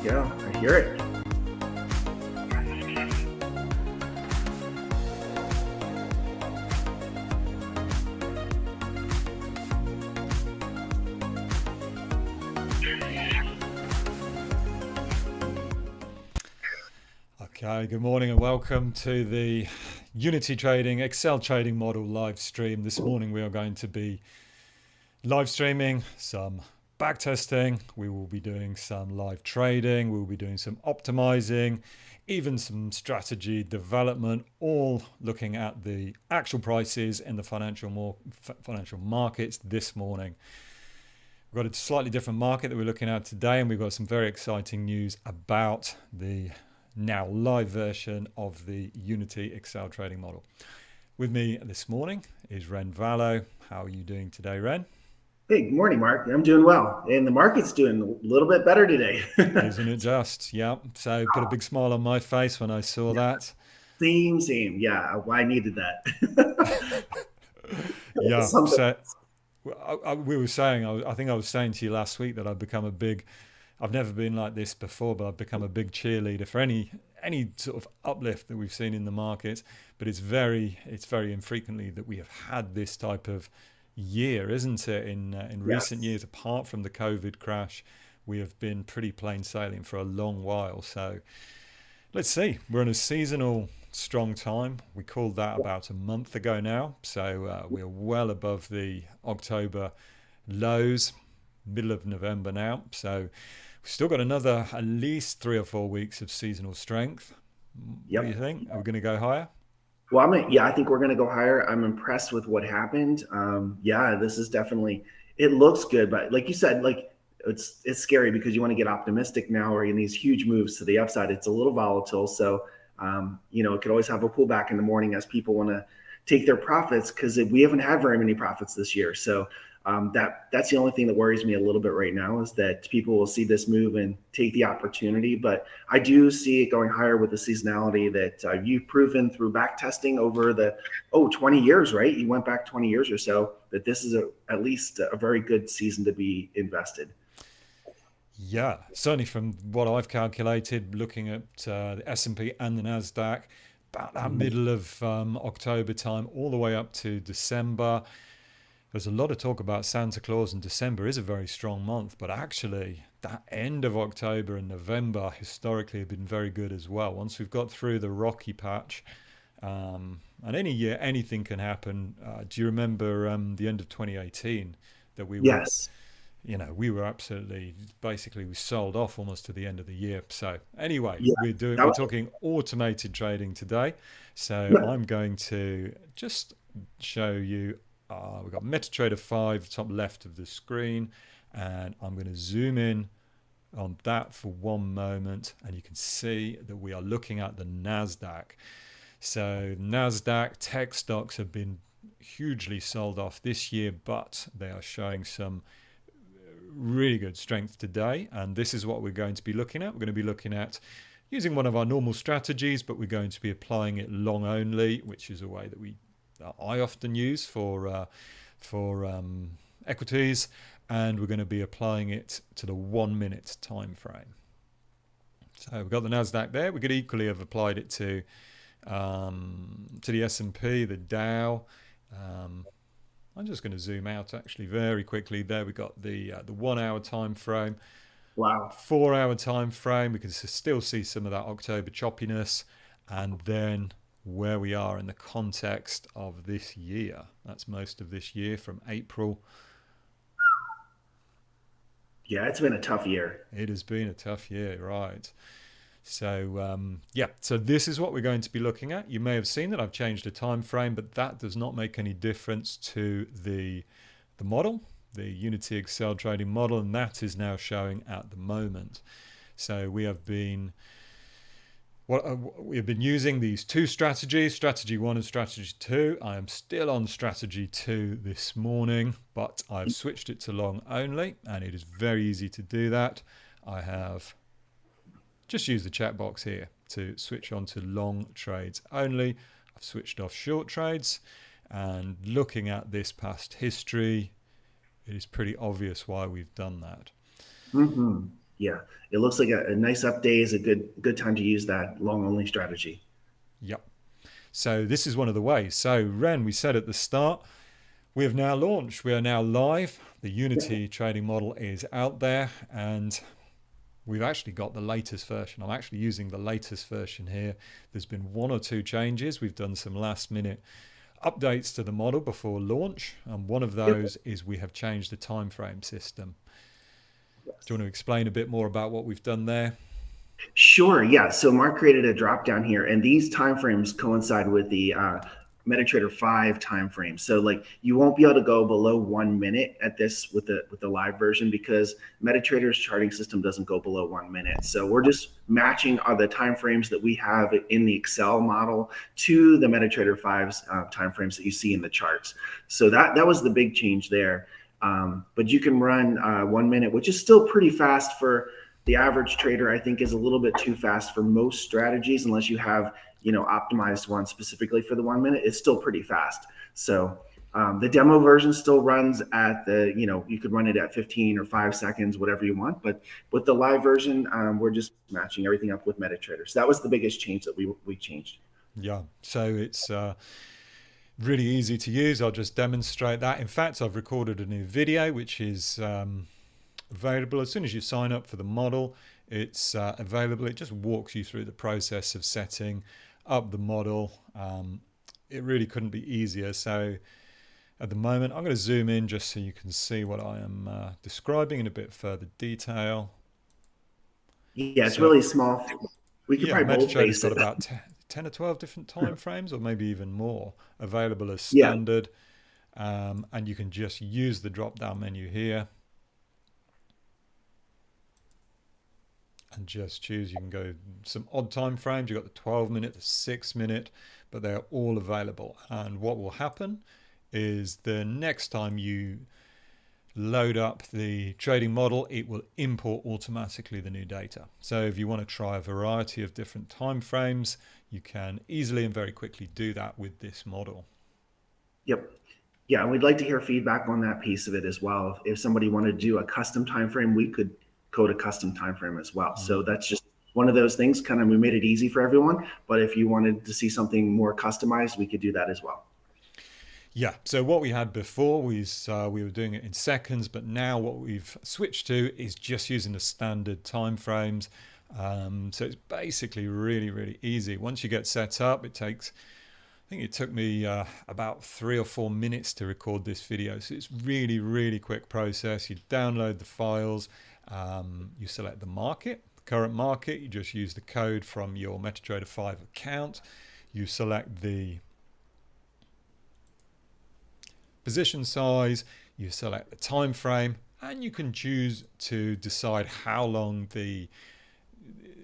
Yeah, I hear it. Okay, good morning and welcome to the Unity Trading Excel Trading Model live stream. This morning we are going to be live streaming some backtesting. We will be doing some live trading. We will be doing some optimizing, even some strategy development, all looking at the actual prices in the financial markets this morning. We've got a slightly different market that we're looking at today, and we've got some very exciting news about the now live version of the Unity Excel trading model. With me this morning is Ren Vallow. How are you doing today, Ren? Hey, good morning, Mark. I'm doing well. And the market's doing a little bit better today. Isn't it just? Yeah. So put a big smile on my face when I saw that. Same. Yeah, I needed that. Yeah. Something. So we were saying, I think I was saying to you last week that I've never been like this before, but I've become a big cheerleader for any sort of uplift that we've seen in the market. But it's very infrequently that we have had this type of year, isn't it? In recent Yes. years, apart from the COVID crash, we have been pretty plain sailing for a long while. So let's see. We're in a seasonal strong time. We called that about a month ago now. So we're well above the October lows, middle of November now. So we've still got another at least 3 or 4 weeks of seasonal strength. What do you Yep. think? Are we going to go higher? Well, I think we're going to go higher. I'm impressed with what happened. Yeah, this is definitely, it looks good, but like you said, like it's scary because you want to get optimistic now or in these huge moves to the upside. It's a little volatile. So, it could always have a pullback in the morning as people want to take their profits because we haven't had very many profits this year. So that's the only thing that worries me a little bit right now is that people will see this move and take the opportunity. But I do see it going higher with the seasonality that you've proven through back testing over the 20 years, right? You went back 20 years or so that this is at least a very good season to be invested. Yeah, certainly from what I've calculated, looking at the S&P and the Nasdaq, about that middle of October time, all the way up to December. There's a lot of talk about Santa Claus, and December is a very strong month, but actually that end of October and November historically have been very good as well. Once we've got through the rocky patch, and any year anything can happen. Do you remember the end of 2018 that Yes. we were absolutely, basically we sold off almost to the end of the year. So anyway, Yeah. we're That was, talking automated trading today. So no, I'm going to just show you. We've got MetaTrader 5 top left of the screen, and I'm going to zoom in on that for one moment, and you can see that we are looking at the Nasdaq. So Nasdaq tech stocks have been hugely sold off this year, but they are showing some really good strength today, and this is what we're going to be looking at. We're going to be looking at using one of our normal strategies, but we're going to be applying it long only, which is a way that I often use for equities, and we're going to be applying it to the 1 minute time frame. So we've got the Nasdaq there. We could equally have applied it to the S&P, the Dow. I'm just going to zoom out actually very quickly. There we got the 1 hour time frame, wow. 4 hour time frame. We can still see some of that October choppiness, and then where we are in the context of this year. That's most of this year from April. Yeah, it's been a tough year. It has been a tough year, right? So so this is what we're going to be looking at. You may have seen that I've changed the time frame, but that does not make any difference to the model, the Unity Excel trading model, and that is now showing at the moment. So we have been using these two strategies, strategy 1 and strategy 2. I am still on strategy 2 this morning, but I've switched it to long only, and it is very easy to do that. I have just used the chat box here to switch on to long trades only. I've switched off short trades, and looking at this past history, it is pretty obvious why we've done that. Mm-hmm. Yeah, it looks like a nice up day is a good time to use that long only strategy. Yep. So this is one of the ways. So Ren, we said at the start, we have now launched. We are now live. The Unity trading model is out there, and we've actually got the latest version. I'm actually using the latest version here. There's been one or two changes. We've done some last minute updates to the model before launch, and one of those is we have changed the time frame system. Yes. Do you want to explain a bit more about what we've done there? Sure. Yeah. So Mark created a drop down here, and these timeframes coincide with the MetaTrader 5 timeframe. So like you won't be able to go below 1 minute at this with the live version because MetaTrader's charting system doesn't go below 1 minute. So we're just matching the timeframes that we have in the Excel model to the MetaTrader 5's timeframes that you see in the charts. So that was the big change there. But you can run 1 minute, which is still pretty fast for the average trader. I think is a little bit too fast for most strategies unless you have optimized one specifically for the 1 minute. It's still pretty fast. So the demo version still runs at the you could run it at 15 or 5 seconds, whatever you want. But with the live version, we're just matching everything up with MetaTrader. So that was the biggest change that we changed. Yeah. So it's really easy to use. I'll just demonstrate that. In fact, I've recorded a new video which is available as soon as you sign up for the model. It's available. It just walks you through the process of setting up the model. It really couldn't be easier. So at the moment, I'm going to zoom in just so you can see what I am describing in a bit further detail. Yeah, it's really small. We could Yeah, probably MetaTrader's boldface got it. about 10 or 12 different time frames, or maybe even more, available as Yeah. standard. And you can just use the drop-down menu here and just choose. You can go some odd time frames. You've got the 12-minute, the 6-minute, but they're all available. And what will happen is the next time you load up the trading model, it will import automatically the new data. So if you want to try a variety of different time frames, you can easily and very quickly do that with this model. Yep. Yeah, and we'd like to hear feedback on that piece of it as well. If somebody wanted to do a custom time frame, we could code a custom time frame as well. So that's just one of those things. Kind of, we made it easy for everyone. But if you wanted to see something more customized, we could do that as well. Yeah, so what we had before was we were doing it in seconds, but now what we've switched to is just using the standard time frames. So it's basically really, really easy. Once you get set up, it takes, I think it took me about 3 or 4 minutes to record this video. So it's really, really quick process. You download the files, you select the market, the current market, you just use the code from your MetaTrader 5 account. You select the position size, you select the time frame, and you can choose to decide how long the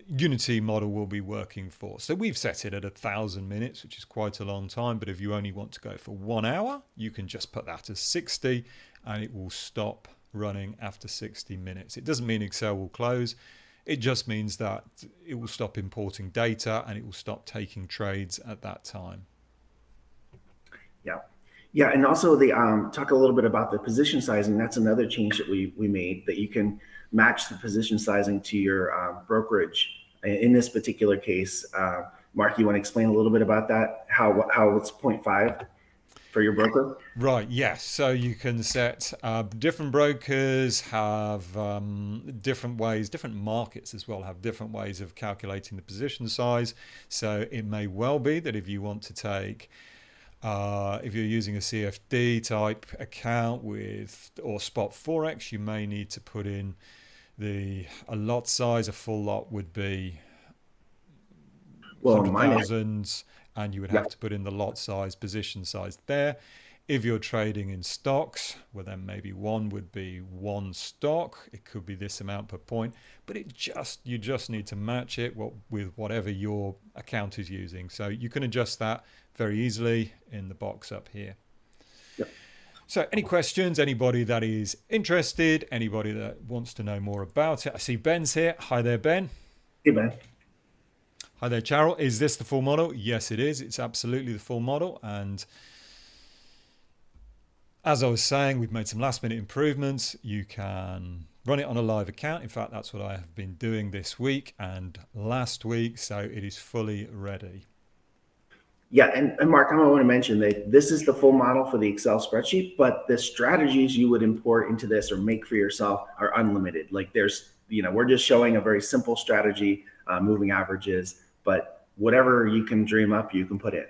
Unity model will be working for. So we've set it at 1,000 minutes, which is quite a long time, but if you only want to go for 1 hour, you can just put that as 60 and it will stop running after 60 minutes. It doesn't mean Excel will close. It just means that it will stop importing data and it will stop taking trades at that time. Yeah. Yeah, and also the talk a little bit about the position sizing. That's another change that we made, that you can match the position sizing to your brokerage. In this particular case, Mark, you want to explain a little bit about that? How it's 0.5 for your broker? Right, yes. So you can set different brokers have different ways, different markets as well have different ways of calculating the position size. So it may well be that if you want to take if you're using a CFD type account with or spot forex, you may need to put in a lot size. A full lot would be 100,000, and you would have to put in the lot size, position size there. If you're trading in stocks, well then maybe one would be one stock. It could be this amount per point, but you just need to match it with whatever your account is using. So you can adjust that very easily in the box up here. Yep. So any questions, anybody that is interested, anybody that wants to know more about it? I see Ben's here. Hi there, Ben. Hey, Ben. Hi there, Charles. Is this the full model? Yes, it is. It's absolutely the full model. And as I was saying, we've made some last minute improvements. You can run it on a live account. In fact, that's what I have been doing this week and last week, so it is fully ready. Yeah, and Mark, I want to mention that this is the full model for the Excel spreadsheet, but the strategies you would import into this or make for yourself are unlimited. Like there's, we're just showing a very simple strategy, moving averages, but whatever you can dream up, you can put in.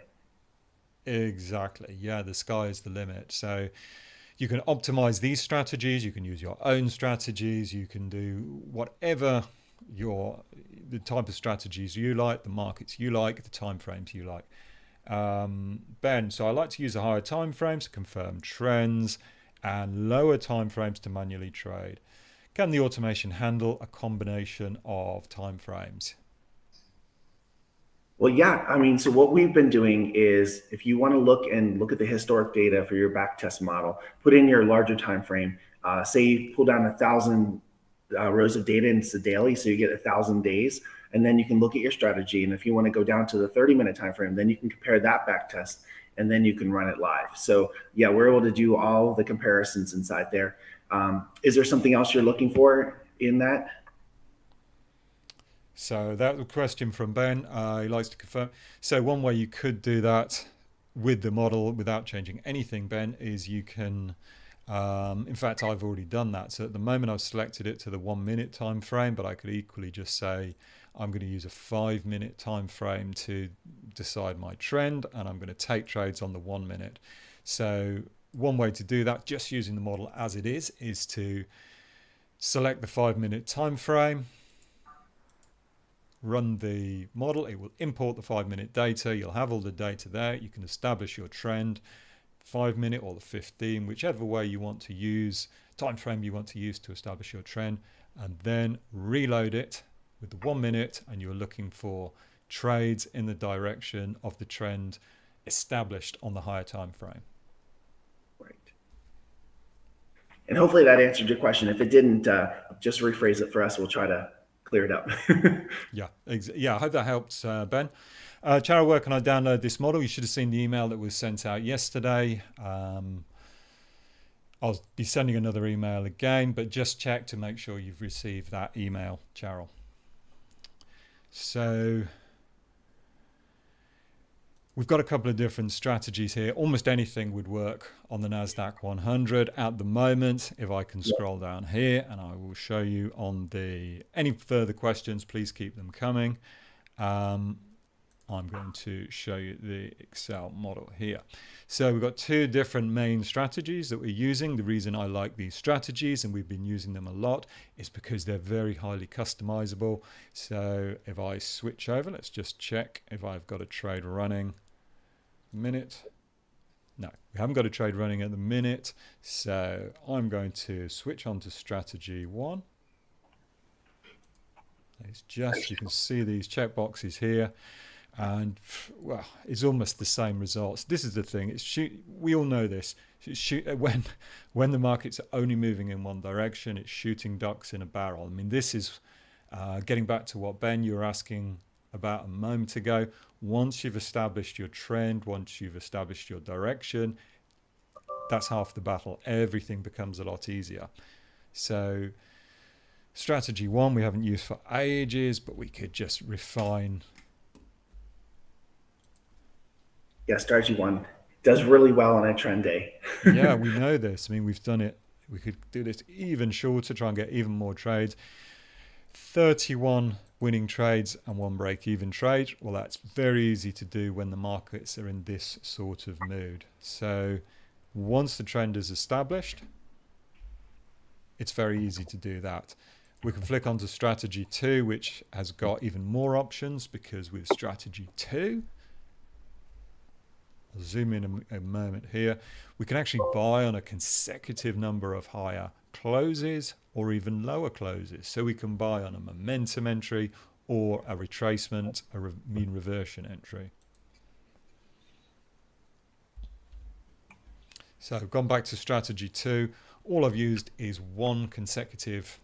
Exactly. Yeah, the sky is the limit. So you can optimize these strategies. You can use your own strategies. You can do whatever the type of strategies you like, the markets you like, the time frames you like. Ben, so I like to use the higher time frames to confirm trends and lower time frames to manually trade. Can the automation handle a combination of time frames? Well, yeah, I mean, so what we've been doing is if you want to look at the historic data for your backtest model, put in your larger time frame. Say you pull down 1,000 rows of data into the daily, so you get 1,000 days, and then you can look at your strategy. And if you want to go down to the 30-minute time frame, then you can compare that backtest, and then you can run it live. So yeah, we're able to do all the comparisons inside there. Is there something else you're looking for in that? So that was a question from Ben. He likes to confirm. So one way you could do that with the model without changing anything, Ben, is you can, in fact, I've already done that. So at the moment I've selected it to the 1 minute time frame, but I could equally just say, I'm going to use a 5-minute time frame to decide my trend, and I'm going to take trades on the 1 minute. So one way to do that, just using the model as it is to select the 5-minute time frame, run the model, it will import the 5-minute data. You'll have all the data there. You can establish your trend, 5-minute or the 15, whichever way you want to use, time frame you want to use to establish your trend, and then reload it with the 1 minute, and you're looking for trades in the direction of the trend established on the higher time frame. Right. And hopefully that answered your question. If it didn't, just rephrase it for us. We'll try to clear it up. Yeah, I hope that helps, Ben. Charo, where can I download this model? You should have seen the email that was sent out yesterday. I'll be sending another email again, but just check to make sure you've received that email, Charo. So we've got a couple of different strategies here. Almost anything would work on the NASDAQ 100 at the moment. If I can scroll down here, and I will show you on any further questions, please keep them coming. I'm going to show you the Excel model here. So we've got two different main strategies that we're using. The reason I like these strategies, and we've been using them a lot, is because they're very highly customizable. So if I switch over, let's just check if I've got a trade running. Minute. No, we haven't got a trade running at the minute. So I'm going to switch on to strategy 1. It's just, you can see these checkboxes here. And well, it's almost the same results. This is the thing. We all know this. When the markets are only moving in one direction, it's shooting ducks in a barrel. I mean, this is getting back to what Ben, you were asking about a moment ago. Once you've established your trend, once you've established your direction, that's half the battle. Everything becomes a lot easier. So strategy 1 we haven't used for ages, but we could just refine. Yeah, strategy 1 does really well on a trend day. Yeah, we know this. I mean, we've done it. We could do this even shorter, try and get even more trades. 31 winning trades and 1 break-even trade. Well, that's very easy to do when the markets are in this sort of mood. So once the trend is established, it's very easy to do that. We can flick onto strategy 2, which has got even more options, because with strategy 2, I'll zoom in a moment here, we can actually buy on a consecutive number of higher closes or even lower closes. So we can buy on a momentum entry or a retracement, mean reversion entry. So I've gone back to strategy 2. All I've used is one consecutive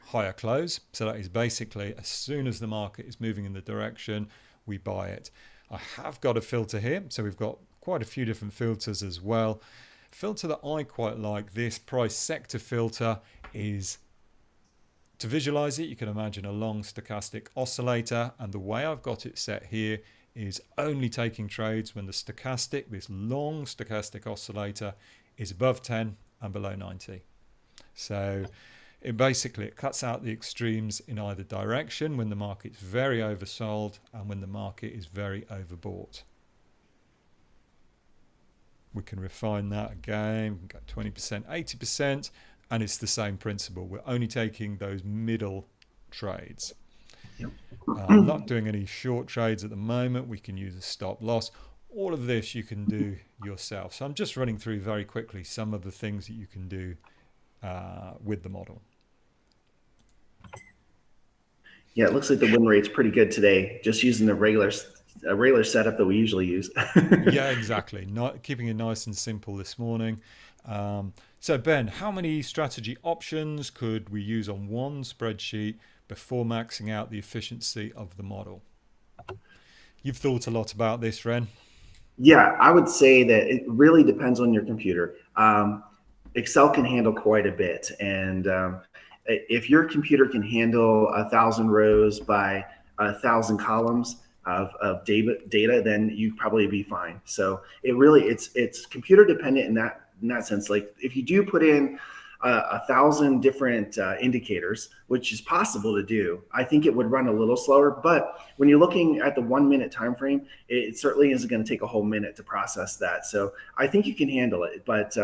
higher close. So that is basically as soon as the market is moving in the direction, we buy it. I have got a filter here. So we've got quite a few different filters as well. filter that I quite like, this price sector filter, is to visualize it. You can imagine a long stochastic oscillator, and the way I've got it set here is only taking trades when the stochastic, this long stochastic oscillator, is above 10 and below 90. So it basically cuts out the extremes in either direction, when the market's very oversold and when the market is very overbought. We can refine that again. We can go 20%, 80%, and it's the same principle. We're only taking those middle trades. Yep. I'm not doing any short trades at the moment. We can use a stop loss. All of this you can do yourself. So I'm just running through very quickly some of the things that you can do with the model. Yeah, it looks like the win rate's pretty good today, just using the regular setup that we usually use. Yeah, exactly. Not keeping it nice and simple this morning. So Ben, how many strategy options could we use on one spreadsheet before maxing out the efficiency of the model? You've thought a lot about this, Ren. Yeah, I would say that it really depends on your computer. Excel can handle quite a bit, and if your computer can handle 1,000 rows by 1,000 columns of data, then you probably be fine. So it's computer dependent in that sense. Like if you do put in 1,000 different indicators, which is possible to do, I think it would run a little slower. But when you're looking at the 1 minute time frame, it certainly isn't going to take a whole minute to process that. So I think you can handle it. But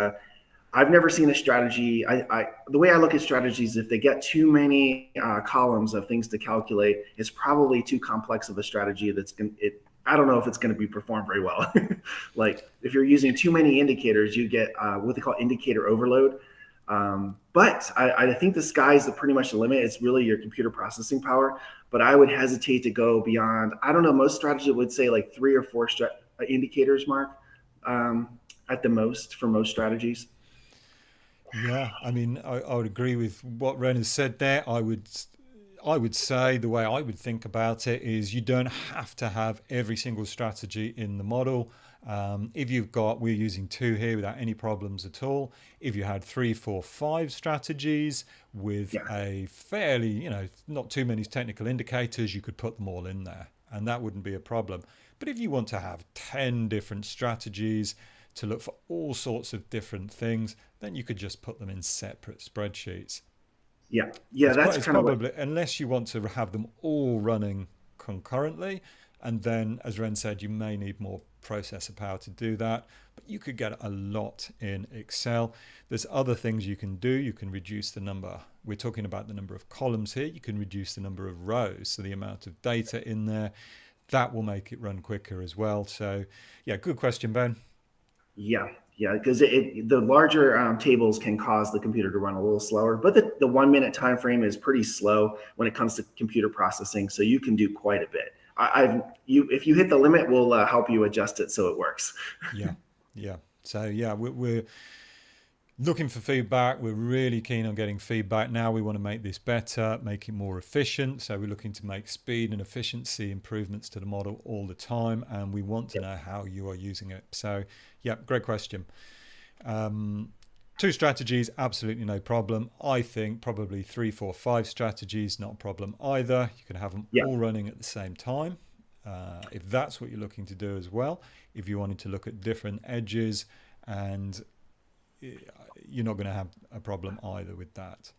I've never seen a strategy. The way I look at strategies, if they get too many columns of things to calculate, it's probably too complex of a strategy. I don't know if it's going to be performed very well. Like if you're using too many indicators, you get what they call indicator overload. But I think the sky's pretty much the limit. It's really your computer processing power. But I would hesitate to go beyond. I don't know. Most strategy would say like 3 or 4 indicators, Mark, at the most for most strategies. Yeah, I mean, I would agree with what Ren has said there. I would say the way I would think about it is you don't have to have every single strategy in the model. If we're using 2 here without any problems at all. If you had 3, 4, 5 strategies with a fairly, not too many technical indicators, you could put them all in there and that wouldn't be a problem. But if you want to have 10 different strategies to look for all sorts of different things, then you could just put them in separate spreadsheets. Yeah, that's kind of probably, unless you want to have them all running concurrently, and then, as Ren said, you may need more processor power to do that, but you could get a lot in Excel. There's other things you can do. You can reduce the number. We're talking about the number of columns here. You can reduce the number of rows, so the amount of data in there. That will make it run quicker as well. So, yeah, good question, Ben. Yeah, because the larger tables can cause the computer to run a little slower, but the 1 minute time frame is pretty slow when it comes to computer processing, so you can do quite a bit. If you hit the limit, we'll help you adjust it so it works. Yeah. So yeah, we're looking for feedback. We're really keen on getting feedback. Now we want to make this better, make it more efficient. So we're looking to make speed and efficiency improvements to the model all the time, and we want to know how you are using it. So yeah, great question. 2 strategies, absolutely no problem. I think probably 3, 4, 5 strategies, not a problem either. You can have them all running at the same time. If that's what you're looking to do as well, if you wanted to look at different edges, and you're not going to have a problem either with that.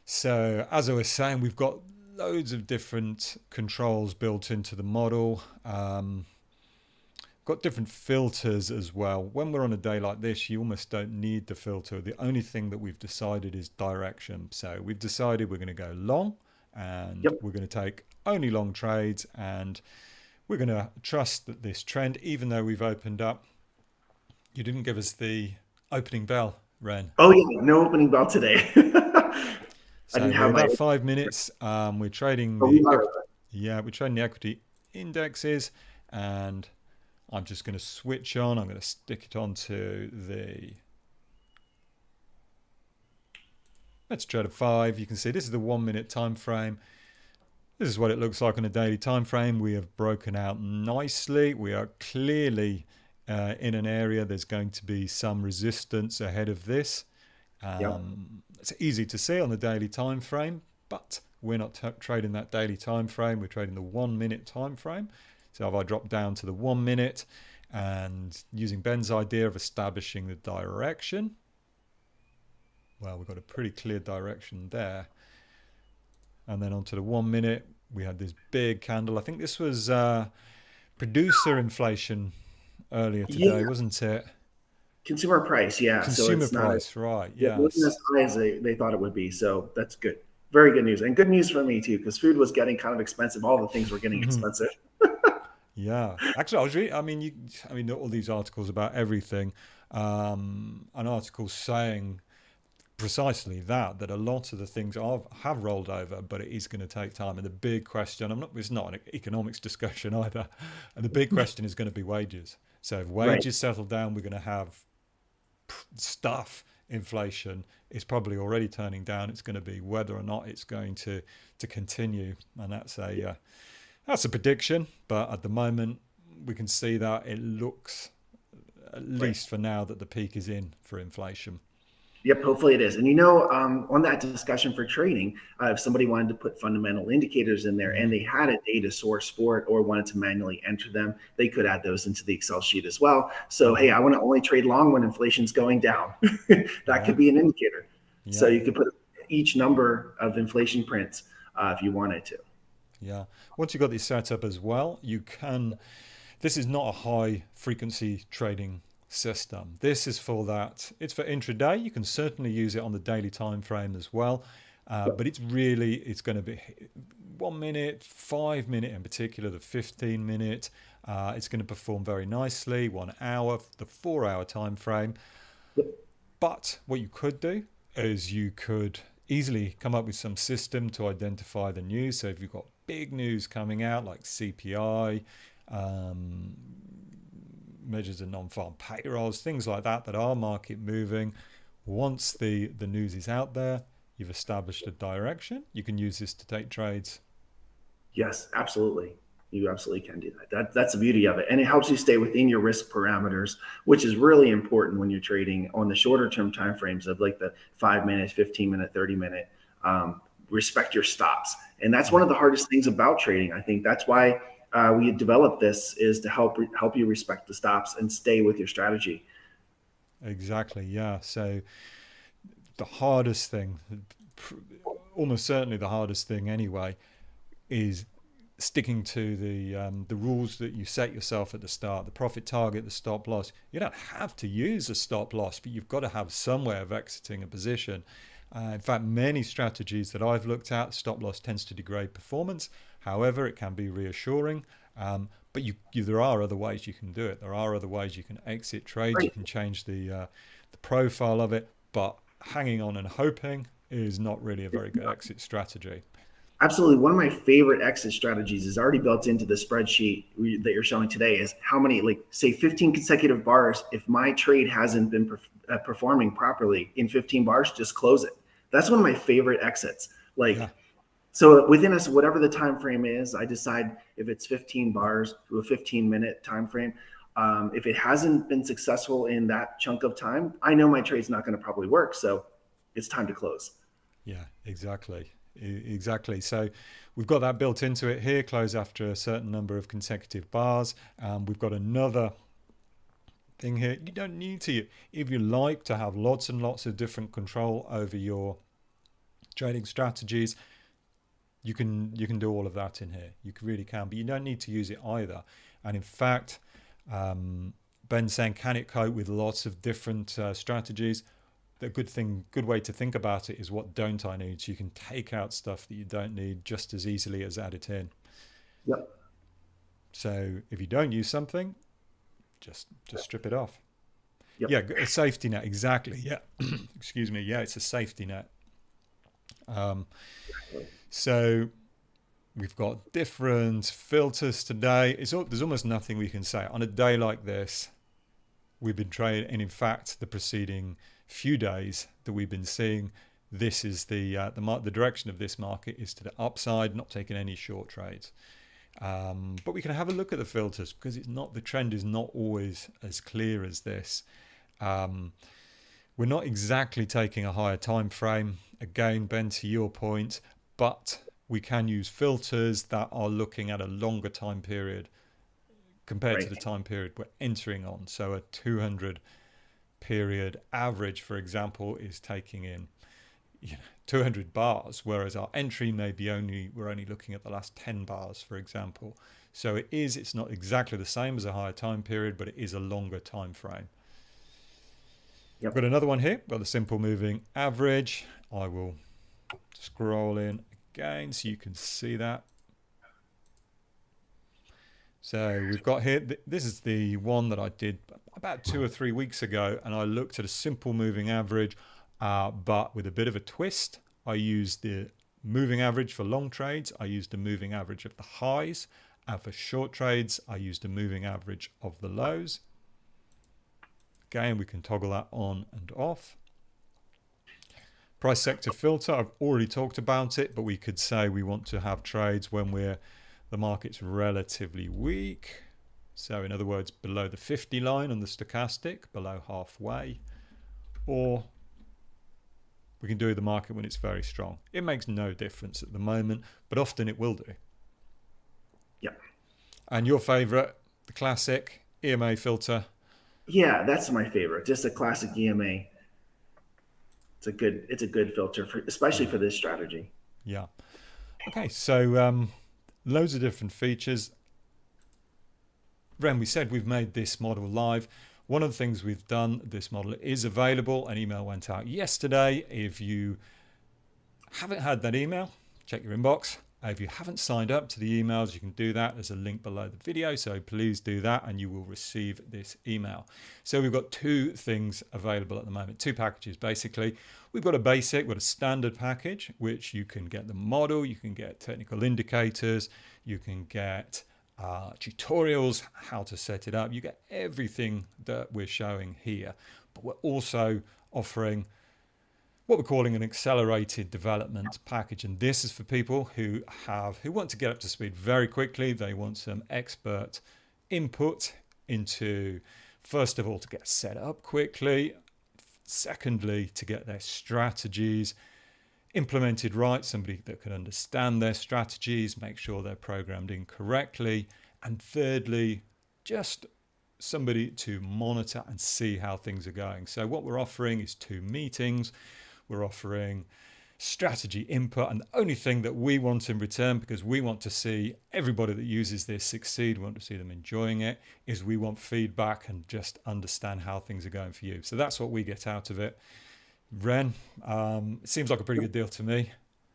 So as I was saying, we've got loads of different controls built into the model. Got different filters as well. When we're on a day like this, you almost don't need the filter. The only thing that we've decided is direction. So we've decided we're going to go long, and we're going to take only long trades, and we're going to trust that this trend, even though we've opened up. You didn't give us the opening bell, Ren. Oh yeah, no opening bell today. So we're about 5 minutes. We're trading we're trading the equity indexes, and I'm just going to switch on. I'm going to stick it onto let's trade a 5. You can see this is the 1 minute time frame. This is what it looks like on a daily time frame. We have broken out nicely. We are clearly in an area. There's going to be some resistance ahead of this. Yep. It's easy to see on the daily time frame, but we're not trading that daily time frame. We're trading the 1 minute time frame. So if I drop down to the 1 minute and using Ben's idea of establishing the direction, well, we've got a pretty clear direction there. And then onto the 1 minute, we had this big candle. I think this was producer inflation earlier today, Yeah. wasn't it? Consumer price. Yeah. So Consumer it's not, price, right? it wasn't Yes. as high as they thought it would be. So that's good. Very good news. And good news for me too, because food was getting kind of expensive. All the things were getting expensive. Yeah, actually, I was reading. I mean, all these articles about everything. An article saying precisely that a lot of the things have rolled over, but it is going to take time. And the big question, it's not an economics discussion either. And the big question is going to be wages. So if Right. wages settle down, we're going to have stuff inflation is probably already turning down. It's going to be whether or not it's going to continue, and that's a prediction. But at the moment, we can see that it looks, at Right. least for now, that the peak is in for inflation. Yep, hopefully it is. And on that discussion for trading, if somebody wanted to put fundamental indicators in there and Mm-hmm. they had a data source for it or wanted to manually enter them, they could add those into the Excel sheet as well. So, hey, Mm-hmm. I want to only trade long when inflation's going down. That Yeah, could be an indicator. So yeah, you could put each number of inflation prints if you wanted to. yeah. Once you've got this set up as well, you can. This is not a high frequency trading system. This is for that. It's for intraday. You can certainly use it on the daily time frame as well. But it's going to be 1 minute, 5 minute in particular, the 15 minute. It's going to perform very nicely. 1 hour, the 4 hour time frame. Yep. But what you could do is you could easily come up with some system to identify the news. So if you've got big news coming out like CPI, um, measures of non-farm payrolls, things like that are market moving. Once the news is out there, you've established a direction. You can use this to take trades. Yes, absolutely. You absolutely can do that. That's the beauty of it. And it helps you stay within your risk parameters, which is really important when you're trading on the shorter term timeframes of like the 5 minute, 15 minute, 30 minute. Respect your stops. And that's one Yeah, of the hardest things about trading. I think that's why we developed this is to help you respect the stops and stay with your strategy. exactly. Yeah. So the hardest thing, almost certainly the hardest thing anyway, is sticking to the rules that you set yourself at the start, the profit target, the stop loss. You don't have to use a stop loss, but you've got to have some way of exiting a position. In fact, many strategies that I've looked at, stop loss tends to degrade performance. However, it can be reassuring. But there are other ways you can do it. There are other ways you can exit trades. You Right. can change the profile of it. But hanging on and hoping is not really a very good exit strategy. Absolutely. One of my favorite exit strategies is already built into the spreadsheet that you're showing today is how many, like say 15 consecutive bars. If my trade hasn't been performing properly in 15 bars, just close it. That's one of my favorite exits. Yeah. Like, so within us, whatever the time frame is, I decide if it's 15 bars to a 15-minute time frame. If it hasn't been successful in that chunk of time, I know my trade's not going to probably work. So it's time to close. Yeah, exactly. Exactly. So we've got that built into it here, close after a certain number of consecutive bars. We've got another thing here. You don't need to, if you like, to have lots and lots of different control over your trading strategies. You can do all of that in here. You really can, but you don't need to use it either. And in fact, Ben's saying, can it cope with lots of different strategies? The good way to think about it is what don't I need? So you can take out stuff that you don't need just as easily as add it in. Yep. So if you don't use something, just strip it off. Yep. Yeah, a safety net, exactly. Yeah, excuse me. Yeah, it's a safety net. Um, so we've got different filters today. There's almost nothing we can say on a day like this. We've been trading, and in fact, the preceding few days that we've been seeing, this is the direction of this market is to the upside, not taking any short trades. But we can have a look at the filters because the trend is not always as clear as this. We're not exactly taking a higher time frame. Again, Ben, to your point, but we can use filters that are looking at a longer time period compared to the time period we're entering on. So a 200 period average, for example, is taking in 200 bars, whereas our entry may be we're only looking at the last 10 bars, for example. So it's not exactly the same as a higher time period, but it is a longer time frame. Yep. Got another one here, got the simple moving average. I will scroll in again so you can see that. So we've got here, this is the one that I did about 2 or 3 weeks ago, and I looked at a simple moving average, but with a bit of a twist. I used the moving average for long trades. I used the moving average of the highs, and for short trades, I used a moving average of the lows. Again, we can toggle that on and off. Price sector filter, I've already talked about it, but we could say we want to have trades when the market's relatively weak. So in other words, below the 50 line on the stochastic, below halfway, or we can do the market when it's very strong. It makes no difference at the moment, but often it will do. Yep. And your favorite, the classic EMA filter? Yeah, that's my favorite. Just a classic EMA. It's a good filter especially for this strategy. Yeah. Okay, so loads of different features. Ren, we said we've made this model live. One of the things we've done, this model is available. An email went out yesterday. If you haven't had that email, check your inbox. If you haven't signed up to the emails, you can do that. There's a link below the video, so please do that and you will receive this email. So we've got 2 things available at the moment, 2 packages basically. We've got a basic, we've got a standard package, which you can get the model, you can get technical indicators, you can get tutorials, how to set it up. You get everything that we're showing here, but we're also offering what we're calling an accelerated development package, and this is for people who want to get up to speed very quickly. They want some expert input into, first of all, to get set up quickly, secondly, to get their strategies implemented right, somebody that can understand their strategies, make sure they're programmed in correctly, and thirdly, just somebody to monitor and see how things are going. So what we're offering is 2 meetings. We're offering strategy input, and the only thing that we want in return, because we want to see everybody that uses this succeed, we want to see them enjoying it, is we want feedback and just understand how things are going for you. So that's what we get out of it. Ren, it seems like a pretty good deal to me.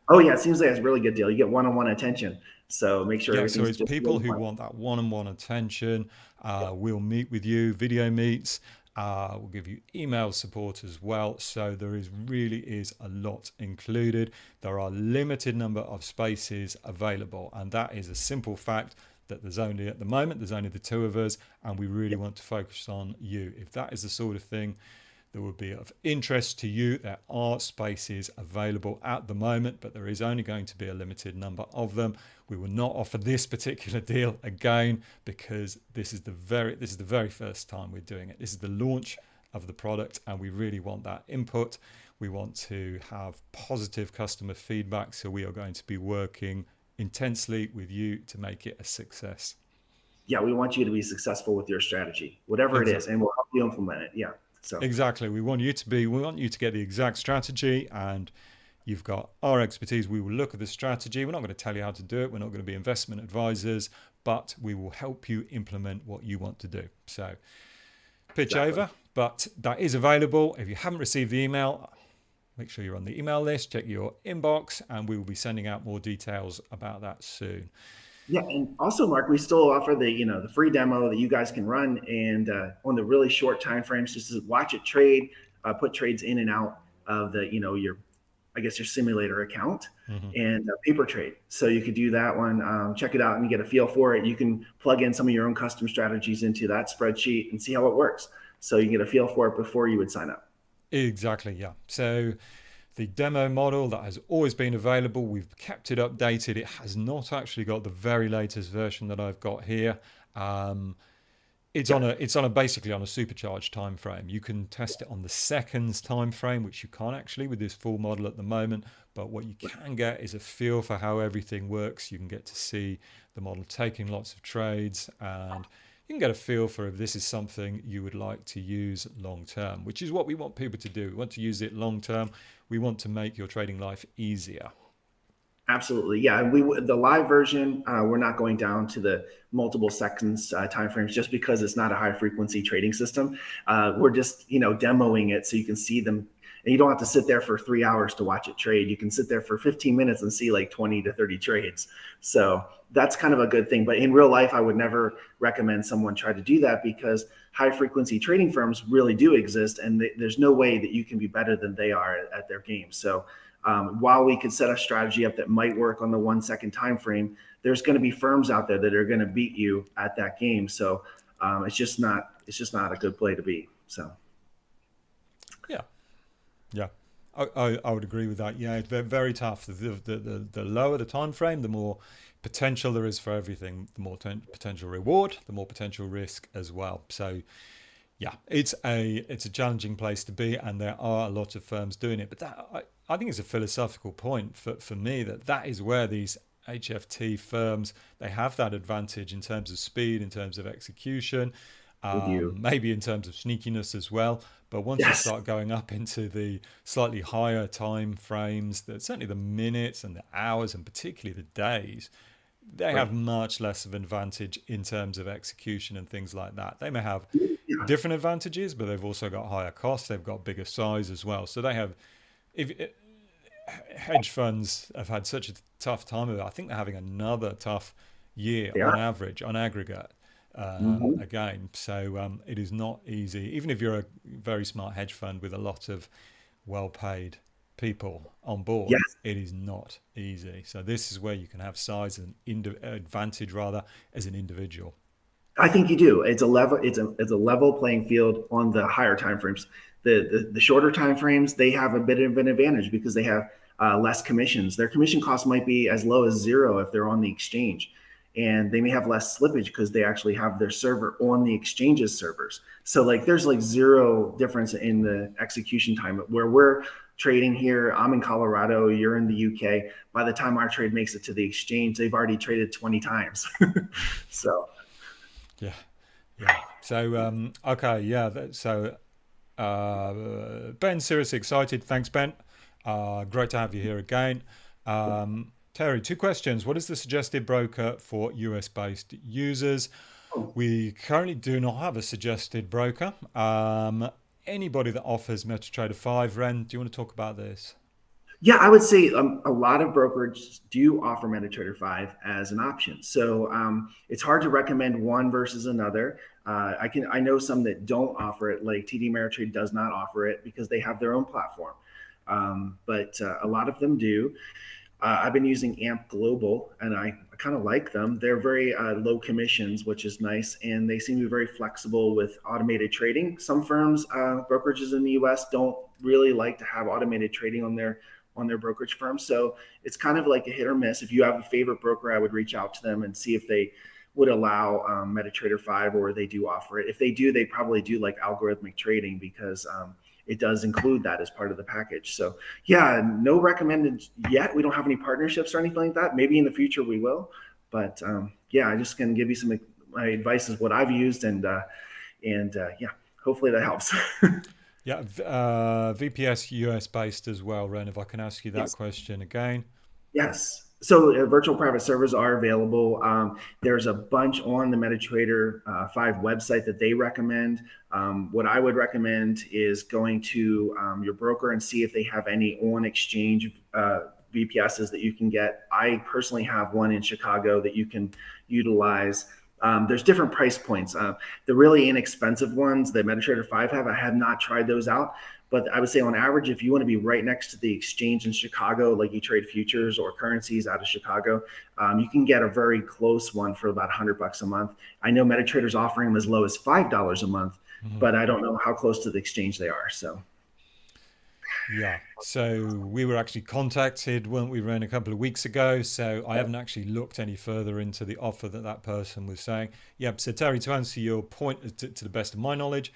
Oh yeah, it seems like it's a really good deal. You get one-on-one attention, so make sure. Yeah, so it's people who want that one-on-one attention. We'll meet with you, video meets. We'll give you email support as well. So there really is a lot included. There are a limited number of spaces available, and that is a simple fact that at the moment there's only the 2 of us, and we really want to focus on you. If that is the sort of thing that would be of interest to you, there are spaces available at the moment, but there is only going to be a limited number of them. We will not offer this particular deal again because this is the very first time we're doing it. This is the launch of the product, and we really want that input. We want to have positive customer feedback, so we are going to be working intensely with you to make it a success. Yeah, we want you to be successful with your strategy, whatever it is, and we'll help you implement it. Yeah. So. Exactly. We want you to get the exact strategy, and you've got our expertise. We will look at the strategy. We're not going to tell you how to do it. We're not going to be investment advisors, but we will help you implement what you want to do. So pitch over, but that is available. If you haven't received the email, make sure you're on the email list, check your inbox, and we will be sending out more details about that soon. Yeah, and also, Mark, we still offer the free demo that you guys can run, and on the really short time frames, just to watch it trade, put trades in and out of your simulator account, and paper trade. So you could do that one, check it out, and you get a feel for it. You can plug in some of your own custom strategies into that spreadsheet and see how it works. So you can get a feel for it before you would sign up. Exactly, yeah. So the demo model that has always been available. We've kept it updated. It has not actually got the very latest version that I've got here. It's Yeah. on a basically on a supercharged time frame. You can test it on the seconds time frame, which you can't actually with this full model at the moment. But what you can get is a feel for how everything works. You can get to see the model taking lots of trades, and you can get a feel for if this is something you would like to use long term, which is what we want people to do. We want to use it long term. We want to make your trading life easier. Absolutely, yeah. And the live version, we're not going down to the multiple seconds timeframes just because it's not a high frequency trading system. We're just demoing it so you can see them, and you don't have to sit there for 3 hours to watch it trade. You can sit there for 15 minutes and see like 20 to 30 trades. So that's kind of a good thing. But in real life, I would never recommend someone try to do that because high frequency trading firms really do exist, and there's no way that you can be better than they are at their game. So while we could set a strategy up that might work on the 1 second time frame, there's going to be firms out there that are going to beat you at that game. So it's just not a good play to be. So yeah, I would agree with that. Yeah, it's very tough. The lower the time frame, the more potential there is for everything. The more potential reward, the more potential risk as well. So yeah, it's a challenging place to be, and there are a lot of firms doing it. But I think it's a philosophical point for me that is where these HFT firms, they have that advantage in terms of speed, in terms of execution, with you, maybe in terms of sneakiness as well. But once you yes, start going up into the slightly higher time frames, certainly the minutes and the hours, and particularly the days, they right, have much less of an advantage in terms of execution and things like that. They may have yeah, different advantages, but they've also got higher costs. They've got bigger size as well. So they have, if hedge funds have had such a tough time of it, I think they're having another tough year they on are. average, on aggregate. Mm-hmm. Again, so it is not easy. Even if you're a very smart hedge fund with a lot of well-paid people on board, Yes. it is not easy. So this is where you can have size and advantage rather as an individual. I think you do. It's a level. It's a level playing field on the higher time frames. The shorter time frames, they have a bit of an advantage because they have less commissions. Their commission cost might be as low as zero if they're on the exchange, and they may have less slippage because they actually have their server on the exchange's servers. So like there's like zero difference in the execution time where we're trading here. I'm in Colorado. You're in the UK. By the time our trade makes it to the exchange, they've already traded 20 times. So. Yeah, yeah. So okay, yeah. So Ben, seriously excited. Thanks, Ben. Great to have you here again. Terry, two questions. What is the suggested broker for US-based users? We currently do not have a suggested broker. Anybody that offers MetaTrader 5, Ren, do you want to talk about this? Yeah, I would say a lot of brokerages do offer MetaTrader 5 as an option. So it's hard to recommend one versus another. I know some that don't offer it, like TD Ameritrade does not offer it because they have their own platform. But a lot of them do. I've been using AMP Global, and I kind of like them. They're very low commissions, which is nice, and they seem to be very flexible with automated trading. Some firms, brokerages in the U.S., don't really like to have automated trading on their brokerage firm. So it's kind of like a hit or miss. If you have a favorite broker, I would reach out to them and see if they would allow MetaTrader 5 or they do offer it. If they do, they probably do like algorithmic trading because it does include that as part of the package. So yeah, no recommended yet. We don't have any partnerships or anything like that. Maybe in the future we will. But yeah, I just can give you some my advice is what I've used and yeah, hopefully that helps. Yeah, VPS US based as well, Ren, if I can ask you that Yes. question again. Yes. So virtual private servers are available. There's a bunch on the MetaTrader 5 website that they recommend. What I would recommend is going to your broker and see if they have any on exchange VPSs that you can get. I personally have one in Chicago that you can utilize. There's different price points. The really inexpensive ones that MetaTrader 5 have, I have not tried those out. But I would say on average, if you want to be right next to the exchange in Chicago, like you trade futures or currencies out of Chicago, you can get a very close one for about $100 a month. I know MetaTrader's offering them as low as $5 a month, Mhm. but I don't know how close to the exchange they are. So Yeah. So we were actually contacted, weren't we, Ren, a couple of weeks ago. So I haven't actually looked any further into the offer that that person was saying. Yep. So Terry, to answer your point, to the best of my knowledge,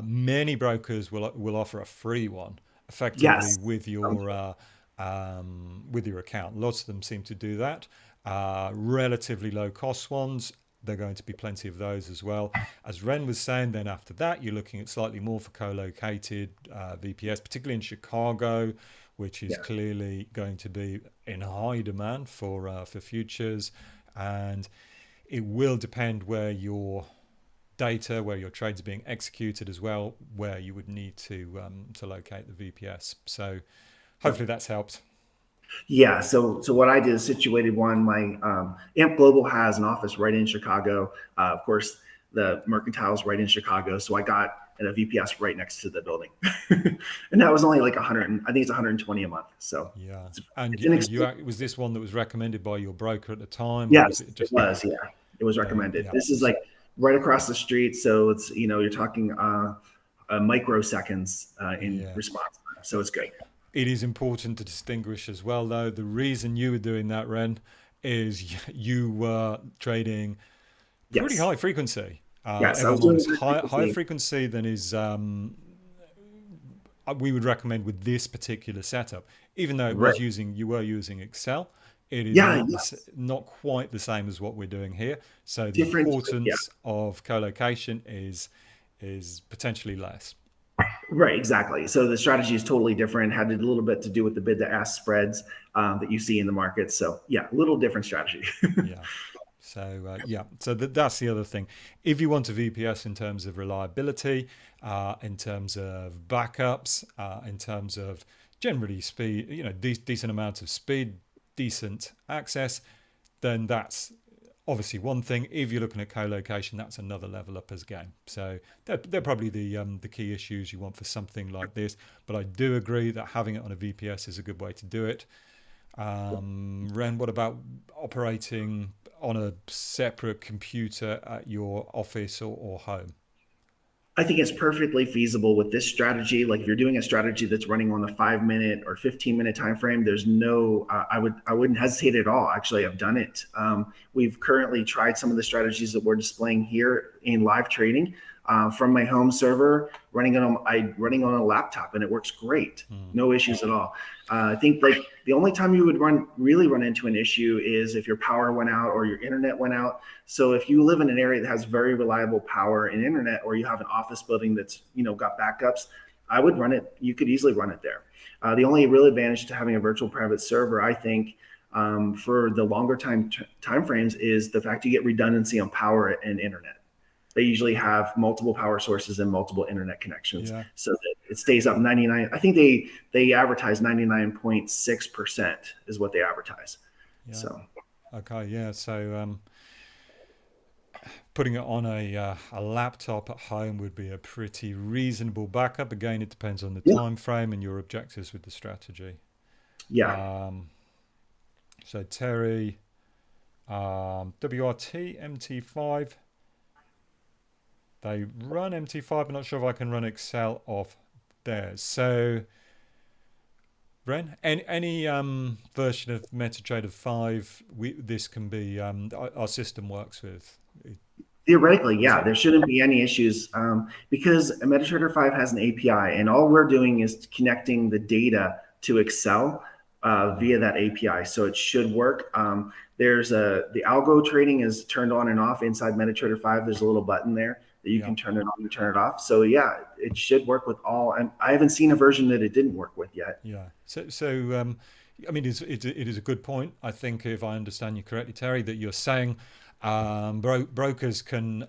many brokers will offer a free one, effectively Yes. with your account. Lots of them seem to do that. Relatively low cost ones. There are going to be plenty of those as well. As Ren was saying, then after that, you're looking at slightly more for co-located VPS, particularly in Chicago, which is Yeah. clearly going to be in high demand for futures, and it will depend where your data, where your trades are being executed as well, where you would need to locate the VPS. So hopefully that's helped. Yeah. So what I did is situated one. My AMP Global has an office right in Chicago. Of course, the Mercantile's right in Chicago. So I got a VPS right next to the building, and that was only like 100. I think it's 120 a month. So Yeah, it's, and it's you inexpensive. was this one that was recommended by your broker at the time, or was Yes, it it just was. Yeah, it was yeah, recommended. yeah, This is like right across the street. So it's you're talking microseconds in yeah? response time. So it's good. It is important to distinguish as well, though. The reason you were doing that, Ren, is you were trading pretty Yes. high frequency. Yes. If I was I'm doing honest, it higher frequency. frequency than is we would recommend with this particular setup. Even though Right. you were using Excel, it is Yeah. not Yes. not quite the same as what we're doing here. So the Different. Yeah. importance of co-location is potentially less. Right, exactly. So the strategy is totally different. Had a little bit to do with the bid to ask spreads that you see in the market. So yeah, a little different strategy. Yeah. So so that's the other thing. If you want a VPS in terms of reliability, in terms of backups, in terms of generally speed, decent amount of speed, decent access, then that's obviously one thing. If you're looking at co-location, that's another level up as a game. So they're probably the key issues you want for something like this. But I do agree that having it on a VPS is a good way to do it. Ren, what about operating on a separate computer at your office or home? I think it's perfectly feasible with this strategy. Like if you're doing a strategy that's running on the 5 minute or 15-minute time frame, there's no. I wouldn't hesitate at all. Actually, I've done it. We've currently tried some of the strategies that we're displaying here in live trading from my home server, running on a laptop, and it works great. Hmm. No issues at all. I think like the only time you would really run into an issue is if your power went out or your internet went out. So if you live in an area that has very reliable power and internet, or you have an office building that's got backups, I would run it. You could easily run it there. The only real advantage to having a virtual private server, I think, for the longer time frames, is the fact you get redundancy on power and internet. They usually have multiple power sources and multiple internet connections, Yeah, so that it stays up 99. I think they advertise 99.6% is what they advertise. yeah. So Okay, yeah. So putting it on a laptop at home would be a pretty reasonable backup. Again, it depends on the yeah, time frame and your objectives with the strategy. yeah. Um, so Terry, WRT MT5. They run MT5. I'm not sure if I can run Excel off there. So, Ren, any version of MetaTrader 5, this can be our system works with. Theoretically, Is yeah, it? there shouldn't be any issues because MetaTrader 5 has an API, and all we're doing is connecting the data to Excel Yeah, via that API. So it should work. The algo trading is turned on and off inside MetaTrader 5. There's a little button there that you yeah, can turn it on and turn it off. So yeah, it should work with all. And I haven't seen a version that it didn't work with yet. yeah. So I mean, it is a good point. I think if I understand you correctly, Terry, that you're saying brokers can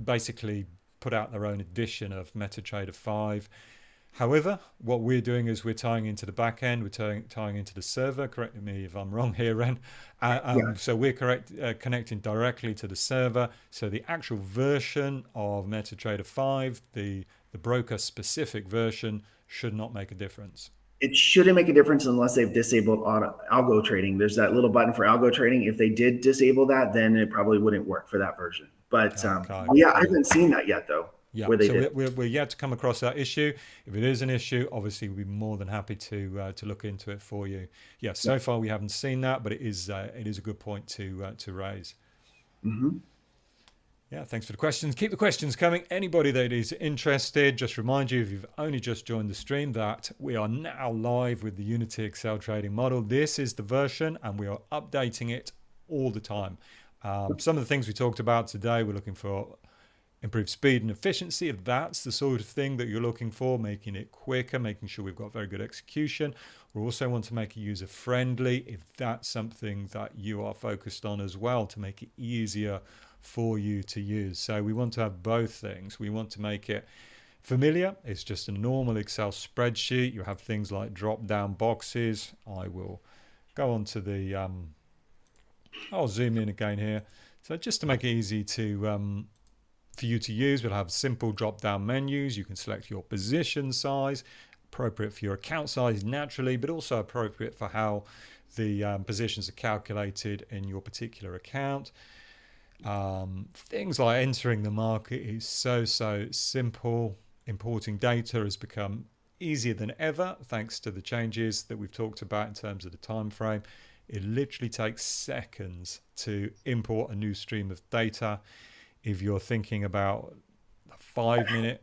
basically put out their own edition of MetaTrader 5. However, what we're doing is we're tying into the back end, we're tying into the server. Correct me if I'm wrong here, Ren. Yeah, So we're connecting directly to the server. So the actual version of MetaTrader 5, the broker specific version, should not make a difference. it shouldn't make a difference unless they've disabled algo trading. There's that little button for algo trading. If they did disable that, then it probably wouldn't work for that version. But Okay. yeah, I Yeah. haven't seen that yet, though. Yeah, where they so did. we're yet to come across that issue. If it is an issue, obviously we'd be more than happy to look into it for you. Yeah, so Yep. far we haven't seen that, but it is a good point to raise. Hmm. Yeah, thanks for the questions. Keep the questions coming. Anybody that is interested, just remind you if you've only just joined the stream that we are now live with the Unity Excel trading model. This is the version and we are updating it all the time. Some of the things we talked about today, we're looking for improved speed and efficiency. If that's the sort of thing that you're looking for, making it quicker, making sure we've got very good execution. We also want to make it user friendly if that's something that you are focused on as well, to make it easier for you to use. So we want to have both things. We want to make it familiar. It's just a normal Excel spreadsheet. You have things like drop down boxes. I will go on to the I'll zoom in again here. So just to make it easy to for you to use, we'll have simple drop down menus. You can select your position size, appropriate for your account size naturally, but also appropriate for how the positions are calculated in your particular account. Things like entering the market is so simple. Importing data has become easier than ever thanks to the changes that we've talked about in terms of the time frame. It literally takes seconds to import a new stream of data. If you're thinking about the 5-minute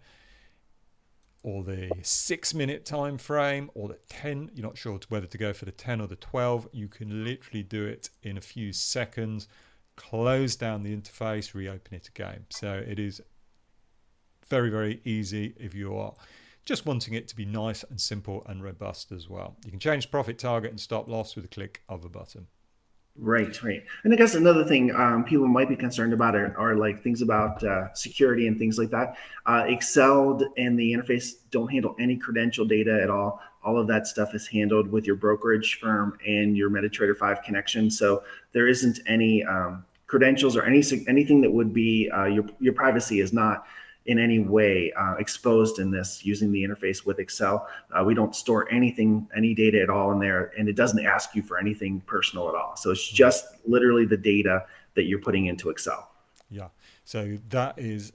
or the 6-minute time frame or the 10, you're not sure whether to go for the 10 or the 12, you can literally do it in a few seconds. Close down the interface, reopen it again. So it is very easy if you are just wanting it to be nice and simple and robust as well. You can change profit target and stop loss with a click of a button. Right. And I guess another thing people might be concerned about are like things about security and things like that. Excel and the interface don't handle any credential data at all. All of that stuff is handled with your brokerage firm and your MetaTrader 5 connection. So there isn't any credentials or anything that would be your privacy is not in any way exposed in this using the interface with Excel. We don't store any data at all in there, and it doesn't ask you for anything personal at all. So it's just literally the data that you're putting into Excel. Yeah, so that is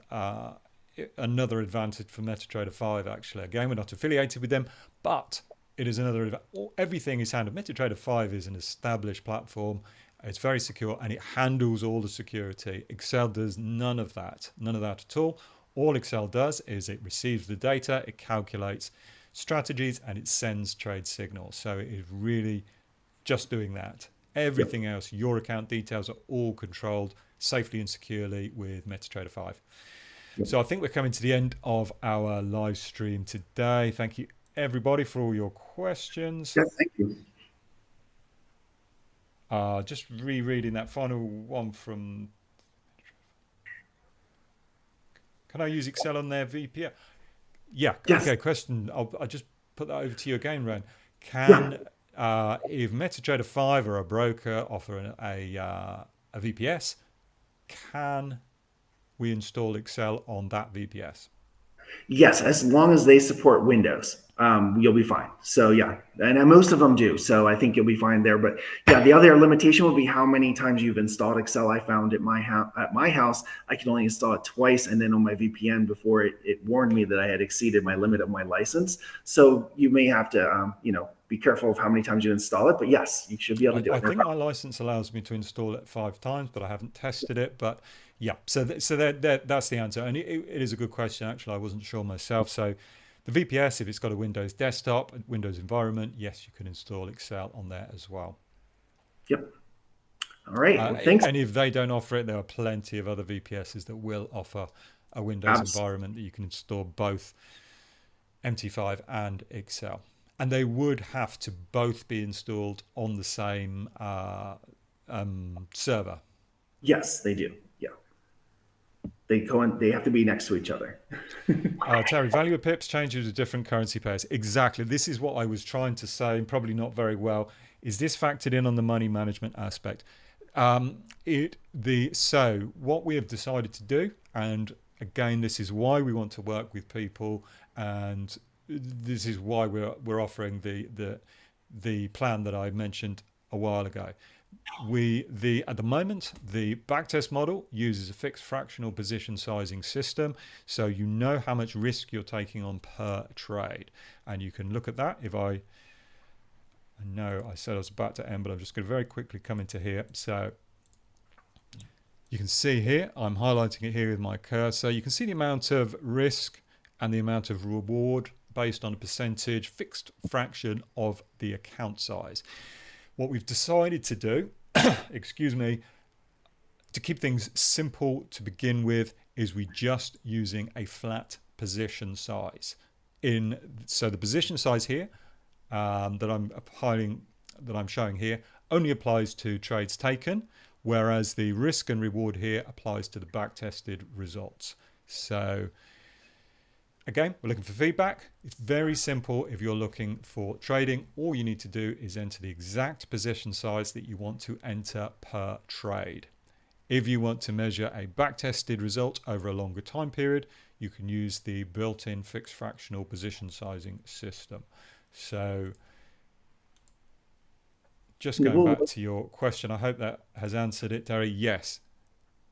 another advantage for MetaTrader 5 actually. Again, we're not affiliated with them, but it is another, everything is handled. MetaTrader 5 is an established platform. It's very secure and it handles all the security. Excel does none of that at all. All Excel does is it receives the data, it calculates strategies, and it sends trade signals. So it is really just doing that. Everything else, your account details are all controlled safely and securely with MetaTrader 5. So I think we're coming to the end of our live stream today. Thank you everybody for all your questions. Yeah, thank you. Just rereading that final one from... Can I use Excel on their VPN? Yeah. Yes. Okay. Question. I'll just put that over to you again, Ren. Can if MetaTrader 5 or a broker offer a VPS, can we install Excel on that VPS? Yes, as long as they support Windows, you'll be fine. So yeah, and most of them do. So I think you'll be fine there. But yeah, the other limitation would be how many times you've installed Excel. I found at my house, I could only install it twice, and then on my VPN before it warned me that I had exceeded my limit of my license. So you may have to, be careful of how many times you install it. But yes, you should be able to do it. I think my license allows me to install it 5 times, but I haven't tested it. But yeah, so that's the answer, and it is a good question actually. I wasn't sure myself. So the VPS, if it's got a Windows desktop, Windows environment, yes, you can install Excel on there as well. Yep. All right. Well, thanks. And if they don't offer it, there are plenty of other VPSs that will offer a Windows environment that you can install both MT5 and Excel. And they would have to both be installed on the same server. Yes, they do. Yeah. They have to be next to each other. Terry, value of pips changes with different currency pairs. Exactly. This is what I was trying to say, and probably not very well. Is this factored in on the money management aspect? So what we have decided to do, and again, this is why we want to work with people, and this is why we're offering the plan that I mentioned a while ago. At the moment, the backtest model uses a fixed fractional position sizing system, so you know how much risk you're taking on per trade, and you can look at that. I know I said I was about to end, but I'm just going to very quickly come into here. So you can see here, I'm highlighting it here with my cursor. You can see the amount of risk and the amount of reward based on a percentage fixed fraction of the account size. What we've decided to do, excuse me, to keep things simple to begin with, is we just using a flat position size. So the position size here that I'm showing here only applies to trades taken, whereas the risk and reward here applies to the back-tested results. So again, we're looking for feedback. It's very simple. If you're looking for trading, all you need to do is enter the exact position size that you want to enter per trade. If you want to measure a back-tested result over a longer time period, you can use the built-in fixed fractional position sizing system. So just going back to your question, I hope that has answered it, Terry. Yes,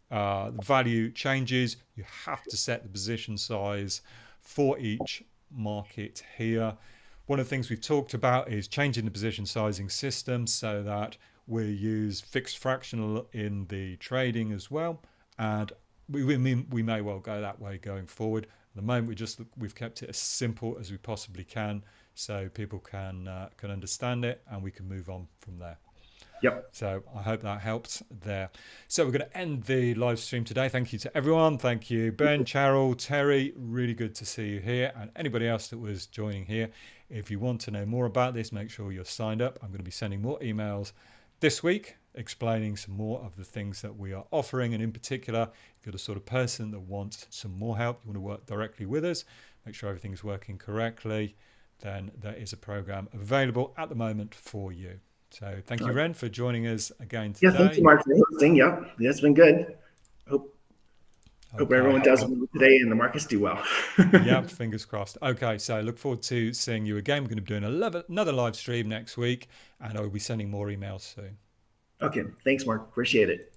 the value changes. You have to set the position size for each market here. One of the things we've talked about is changing the position sizing system so that we use fixed fractional in the trading as well, and we may well go that way going forward. At the moment, we've kept it as simple as we possibly can, so people can understand it, and we can move on from there. Yep. So I hope that helps there. So we're going to end the live stream today. Thank you to everyone. Thank you, Ben, Cheryl, Terry. Really good to see you here, and anybody else that was joining here. If you want to know more about this, make sure you're signed up. I'm going to be sending more emails this week explaining some more of the things that we are offering, and in particular, if you're the sort of person that wants some more help, you want to work directly with us, make sure everything's working correctly, then there is a program available at the moment for you. So thank you, Ren, for joining us again today. Yeah, thank you, Mark, for hosting. Yep, it's been good. Hope everyone does well today and the markets do well. Yep, fingers crossed. Okay, so look forward to seeing you again. We're going to be doing another live stream next week, and I will be sending more emails soon. Okay, thanks, Mark. Appreciate it.